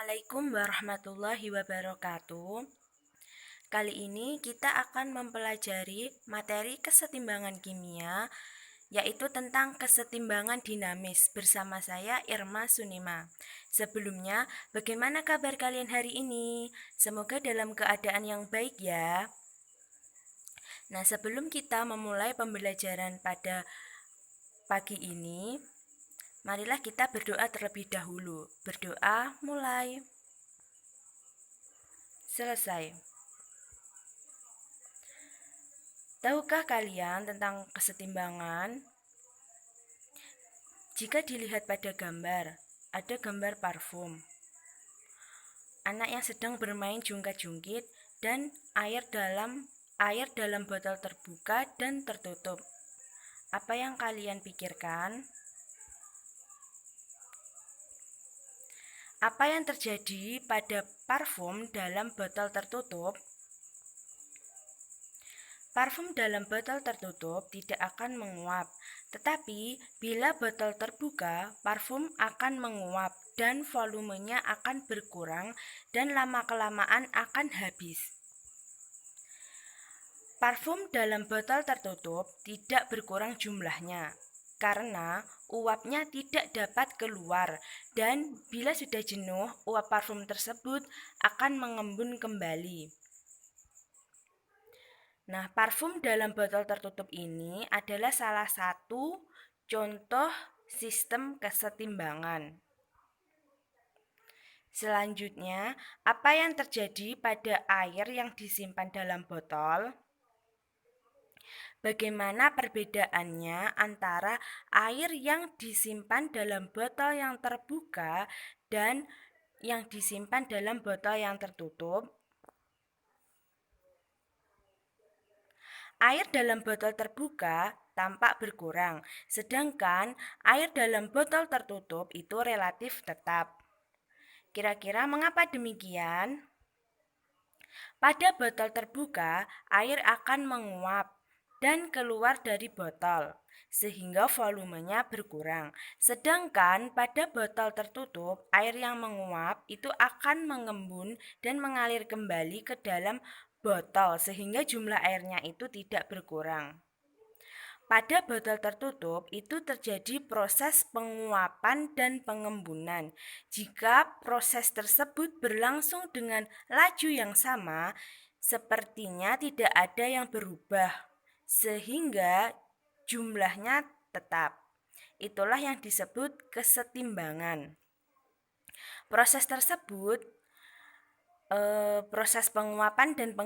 Assalamualaikum warahmatullahi wabarakatuh. Kali ini kita akan mempelajari materi kesetimbangan kimia, yaitu tentang kesetimbangan dinamis bersama saya Irma Sunima. Sebelumnya, bagaimana kabar kalian hari ini? Semoga dalam keadaan yang baik ya. Nah, sebelum kita memulai pembelajaran pada pagi ini, marilah kita berdoa terlebih dahulu. Berdoa mulai. Selesai. Tahukah kalian tentang kesetimbangan? Jika dilihat pada gambar, ada gambar parfum. Anak yang sedang bermain jungkat-jungkit dan air dalam botol terbuka dan tertutup. Apa yang kalian pikirkan? Apa yang terjadi pada parfum dalam botol tertutup? Parfum dalam botol tertutup tidak akan menguap, tetapi bila botol terbuka, parfum akan menguap dan volumenya akan berkurang dan lama-kelamaan akan habis. Parfum dalam botol tertutup tidak berkurang jumlahnya, karena uapnya tidak dapat keluar dan bila sudah jenuh, uap parfum tersebut akan mengembun kembali. Nah, parfum dalam botol tertutup ini adalah salah satu contoh sistem kesetimbangan. Selanjutnya, apa yang terjadi pada air yang disimpan dalam botol? Bagaimana perbedaannya antara air yang disimpan dalam botol yang terbuka dan yang disimpan dalam botol yang tertutup? Air dalam botol terbuka tampak berkurang, sedangkan air dalam botol tertutup itu relatif tetap. Kira-kira mengapa demikian? Pada botol terbuka, air akan menguap dan keluar dari botol, sehingga volumenya berkurang. Sedangkan pada botol tertutup, air yang menguap itu akan mengembun dan mengalir kembali ke dalam botol, sehingga jumlah airnya itu tidak berkurang. Pada botol tertutup itu terjadi proses penguapan dan pengembunan. Jika proses tersebut berlangsung dengan laju yang sama, sepertinya tidak ada yang berubah, sehingga jumlahnya tetap. Itulah yang disebut kesetimbangan. Proses tersebut proses penguapan dan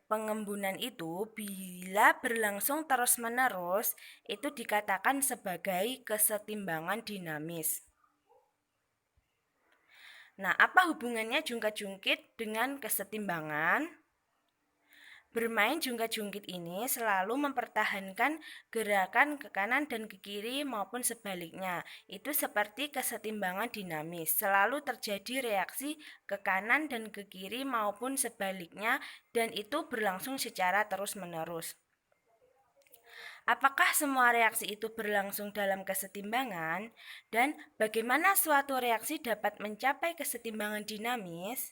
pengembunan itu bila berlangsung terus-menerus itu dikatakan sebagai kesetimbangan dinamis. Nah, apa hubungannya jungkat-jungkit dengan kesetimbangan? Bermain jungkat-jungkit ini selalu mempertahankan gerakan ke kanan dan ke kiri maupun sebaliknya. Itu seperti kesetimbangan dinamis. Selalu terjadi reaksi ke kanan dan ke kiri maupun sebaliknya dan itu berlangsung secara terus-menerus. Apakah semua reaksi itu berlangsung dalam kesetimbangan? Dan bagaimana suatu reaksi dapat mencapai kesetimbangan dinamis?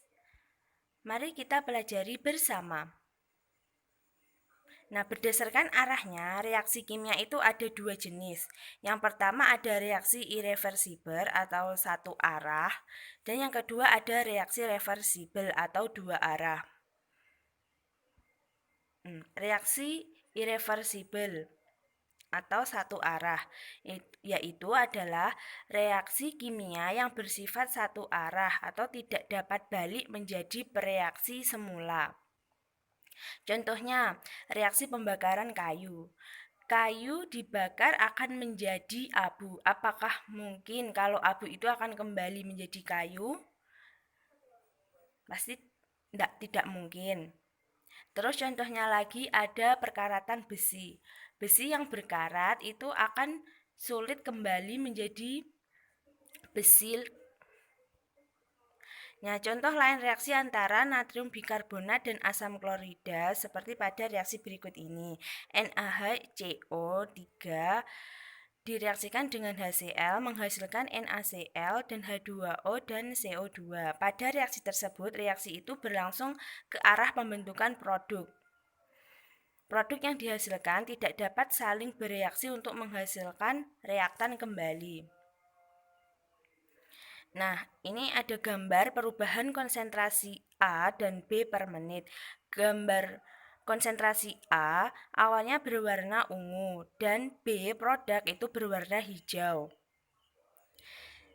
Mari kita pelajari bersama. Nah, berdasarkan arahnya, reaksi kimia itu ada dua jenis. Yang pertama ada reaksi irreversibel atau satu arah, dan yang kedua ada reaksi reversibel atau dua arah. Reaksi irreversibel atau satu arah, yaitu adalah reaksi kimia yang bersifat satu arah atau tidak dapat balik menjadi bereaksi semula. Contohnya, reaksi pembakaran kayu. Kayu dibakar akan menjadi abu. Apakah mungkin kalau abu itu akan kembali menjadi kayu? Pasti tidak mungkin. Terus contohnya lagi ada perkaratan besi. Besi yang berkarat itu akan sulit kembali menjadi besi. Nah, contoh lain reaksi antara natrium bikarbonat dan asam klorida seperti pada reaksi berikut ini. NaHCO3 direaksikan dengan HCl menghasilkan NaCl dan H2O dan CO2. Pada reaksi tersebut, reaksi itu berlangsung ke arah pembentukan produk. Produk yang dihasilkan tidak dapat saling bereaksi untuk menghasilkan reaktan kembali. Nah, ini ada gambar perubahan konsentrasi A dan B per menit. Gambar konsentrasi A awalnya berwarna ungu dan B produk itu berwarna hijau.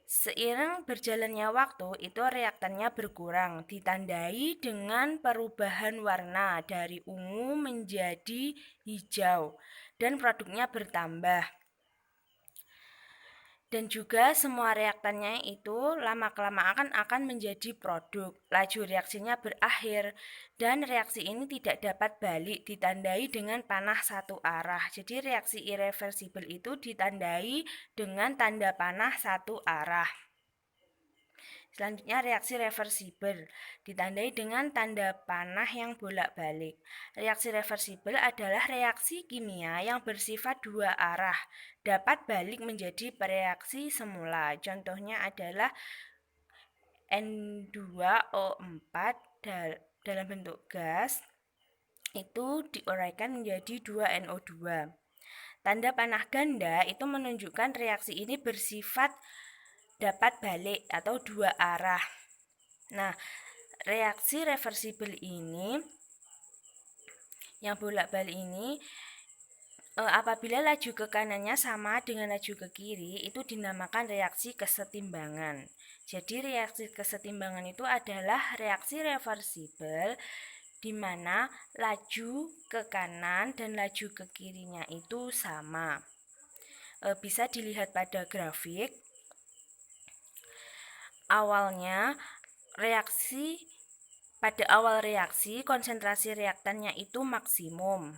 Seiring berjalannya waktu, itu reaktannya berkurang, ditandai dengan perubahan warna dari ungu menjadi hijau dan produknya bertambah. Dan juga semua reaktannya itu lama-kelamaan akan menjadi produk. Laju reaksinya berakhir dan reaksi ini tidak dapat balik, ditandai dengan panah satu arah. Jadi reaksi irreversibel itu ditandai dengan tanda panah satu arah. Selanjutnya reaksi reversibel ditandai dengan tanda panah yang bolak-balik. Reaksi reversibel adalah reaksi kimia yang bersifat dua arah, dapat balik menjadi reaksi semula. Contohnya adalah N2O4 dalam bentuk gas itu diuraikan menjadi 2NO2. Tanda panah ganda itu menunjukkan reaksi ini bersifat dapat balik atau dua arah. Nah, reaksi reversibel ini yang bolak-balik ini apabila laju ke kanannya sama dengan laju ke kiri itu dinamakan reaksi kesetimbangan. Jadi reaksi kesetimbangan itu adalah reaksi reversibel di mana laju ke kanan dan laju ke kirinya itu sama. Bisa dilihat pada grafik. Pada awal reaksi konsentrasi reaktannya itu maksimum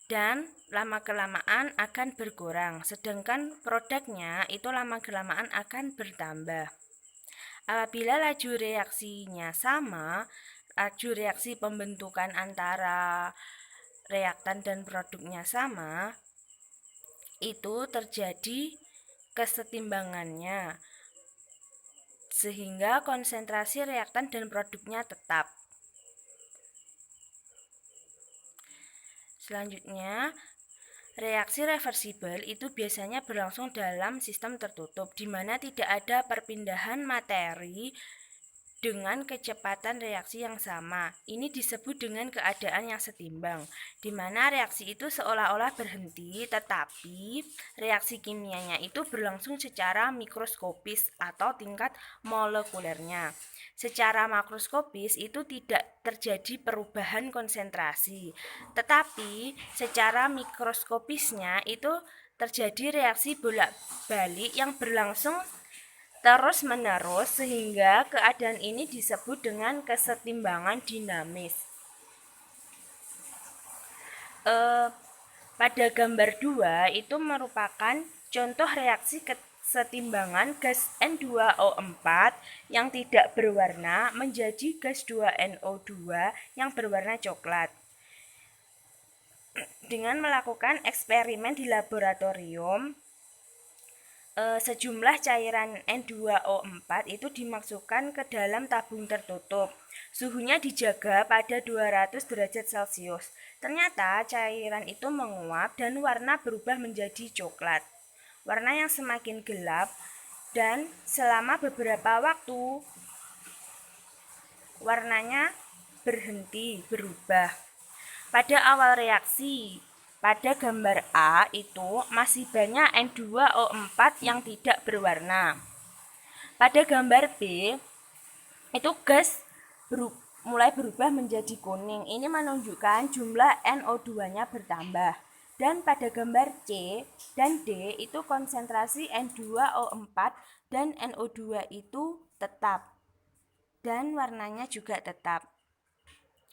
dan lama-kelamaan akan berkurang, sedangkan produknya itu lama-kelamaan akan bertambah. Apabila laju reaksinya sama, laju reaksi pembentukan antara reaktan dan produknya sama, itu terjadi kesetimbangannya sehingga konsentrasi reaktan dan produknya tetap. Selanjutnya, reaksi reversibel itu biasanya berlangsung dalam sistem tertutup di mana tidak ada perpindahan materi dengan kecepatan reaksi yang sama. Ini disebut dengan keadaan yang setimbang, di mana reaksi itu seolah-olah berhenti, tetapi reaksi kimianya itu berlangsung secara mikroskopis atau tingkat molekulernya. Secara makroskopis itu tidak terjadi perubahan konsentrasi, tetapi secara mikroskopisnya itu terjadi reaksi bolak-balik yang berlangsung terus-menerus sehingga keadaan ini disebut dengan kesetimbangan dinamis. Pada gambar 2 itu merupakan contoh reaksi kesetimbangan gas N2O4 yang tidak berwarna menjadi gas 2NO2 yang berwarna coklat. Dengan melakukan eksperimen di laboratorium, sejumlah cairan N2O4 itu dimasukkan ke dalam tabung tertutup. Suhunya dijaga pada 200 derajat Celcius. Ternyata cairan itu menguap dan warna berubah menjadi coklat. Warna yang semakin gelap dan selama beberapa waktu warnanya berhenti berubah. Pada awal reaksi, pada gambar A itu masih banyak N2O4 yang tidak berwarna. Pada gambar B itu gas mulai berubah menjadi kuning. Ini menunjukkan jumlah NO2-nya bertambah. Dan pada gambar C dan D itu konsentrasi N2O4 dan NO2 itu tetap. Dan warnanya juga tetap.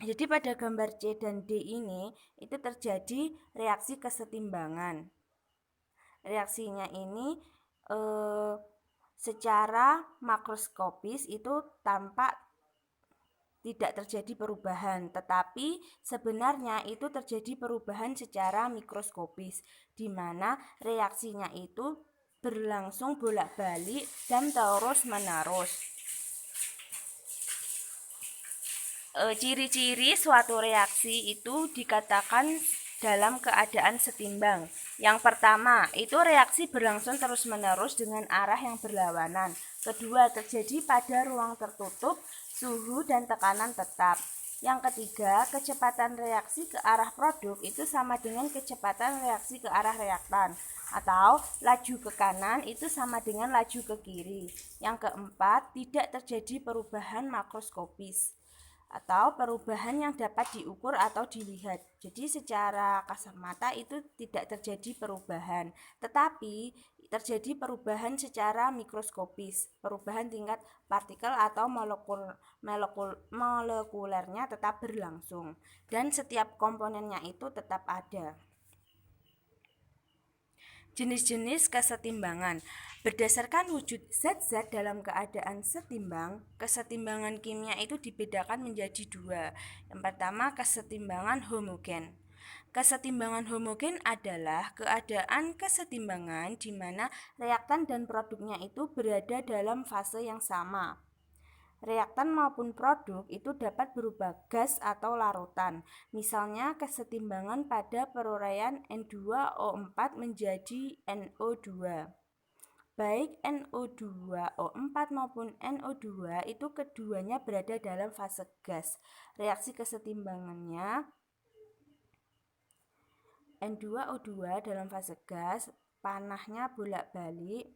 Jadi pada gambar C dan D ini itu terjadi reaksi kesetimbangan. Reaksinya ini secara makroskopis itu tampak tidak terjadi perubahan, tetapi sebenarnya itu terjadi perubahan secara mikroskopis, di mana reaksinya itu berlangsung bolak-balik dan terus-menerus. Ciri-ciri suatu reaksi itu dikatakan dalam keadaan setimbang. Yang pertama, itu reaksi berlangsung terus-menerus dengan arah yang berlawanan. Kedua, terjadi pada ruang tertutup, suhu dan tekanan tetap. Yang ketiga, kecepatan reaksi ke arah produk itu sama dengan kecepatan reaksi ke arah reaktan, atau laju ke kanan itu sama dengan laju ke kiri. Yang keempat, tidak terjadi perubahan makroskopis atau perubahan yang dapat diukur atau dilihat. Jadi secara kasat mata itu tidak terjadi perubahan, tetapi terjadi perubahan secara mikroskopis. Perubahan tingkat partikel atau molekulernya tetap berlangsung dan setiap komponennya itu tetap ada. Jenis-jenis kesetimbangan. Berdasarkan wujud zat-zat dalam keadaan setimbang, kesetimbangan kimia itu dibedakan menjadi dua. Yang pertama, kesetimbangan homogen. Kesetimbangan homogen adalah keadaan kesetimbangan di mana reaktan dan produknya itu berada dalam fase yang sama. Reaktan maupun produk itu dapat berupa gas atau larutan. Misalnya kesetimbangan pada peruraian N2O4 menjadi NO2. Baik NO2O4 maupun NO2 itu keduanya berada dalam fase gas. Reaksi kesetimbangannya N2O2 dalam fase gas, panahnya bolak-balik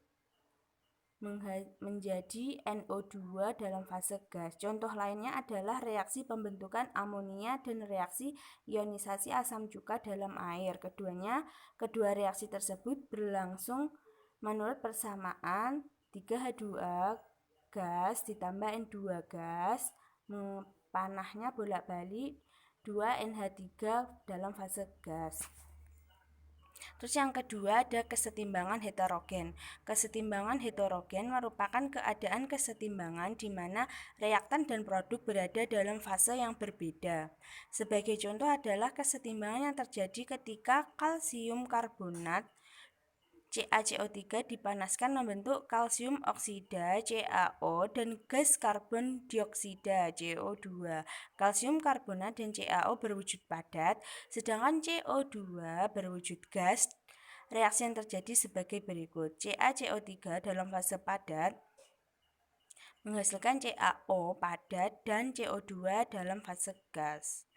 menjadi NO2 dalam fase gas. Contoh lainnya adalah reaksi pembentukan amonia dan reaksi ionisasi asam cuka dalam air. Kedua reaksi tersebut berlangsung menurut persamaan 3H2 gas ditambah N2 gas, panahnya bolak-balik 2NH3 dalam fase gas. Terus yang kedua ada kesetimbangan heterogen. Kesetimbangan heterogen merupakan keadaan kesetimbangan di mana reaktan dan produk berada dalam fase yang berbeda. Sebagai contoh adalah kesetimbangan yang terjadi ketika kalsium karbonat CaCO3 dipanaskan membentuk kalsium oksida CaO dan gas karbon dioksida CO2. Kalsium karbonat dan CaO berwujud padat, sedangkan CO2 berwujud gas. Reaksi yang terjadi sebagai berikut. CaCO3 dalam fase padat menghasilkan CaO padat dan CO2 dalam fase gas.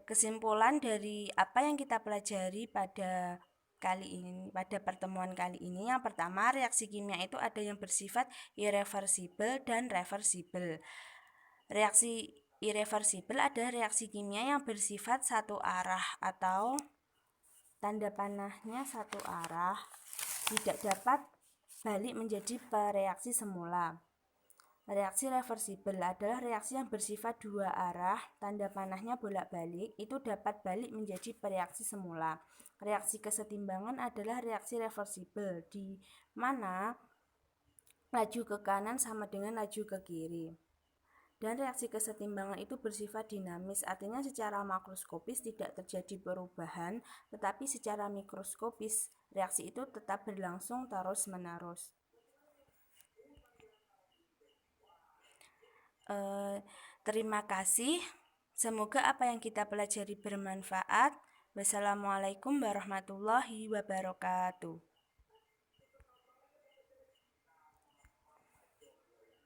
Kesimpulan dari apa yang kita pelajari pada pertemuan kali ini, yang pertama, reaksi kimia itu ada yang bersifat irreversibel dan reversibel. Reaksi irreversibel adalah reaksi kimia yang bersifat satu arah atau tanda panahnya satu arah, tidak dapat balik menjadi reaksi semula. Reaksi reversibel adalah reaksi yang bersifat dua arah, tanda panahnya bolak-balik, itu dapat balik menjadi reaksi semula. Reaksi kesetimbangan adalah reaksi reversibel, di mana laju ke kanan sama dengan laju ke kiri. Dan reaksi kesetimbangan itu bersifat dinamis, artinya secara makroskopis tidak terjadi perubahan, tetapi secara mikroskopis reaksi itu tetap berlangsung terus-menerus. Terima kasih. Semoga apa yang kita pelajari bermanfaat. Wassalamualaikum warahmatullahi wabarakatuh.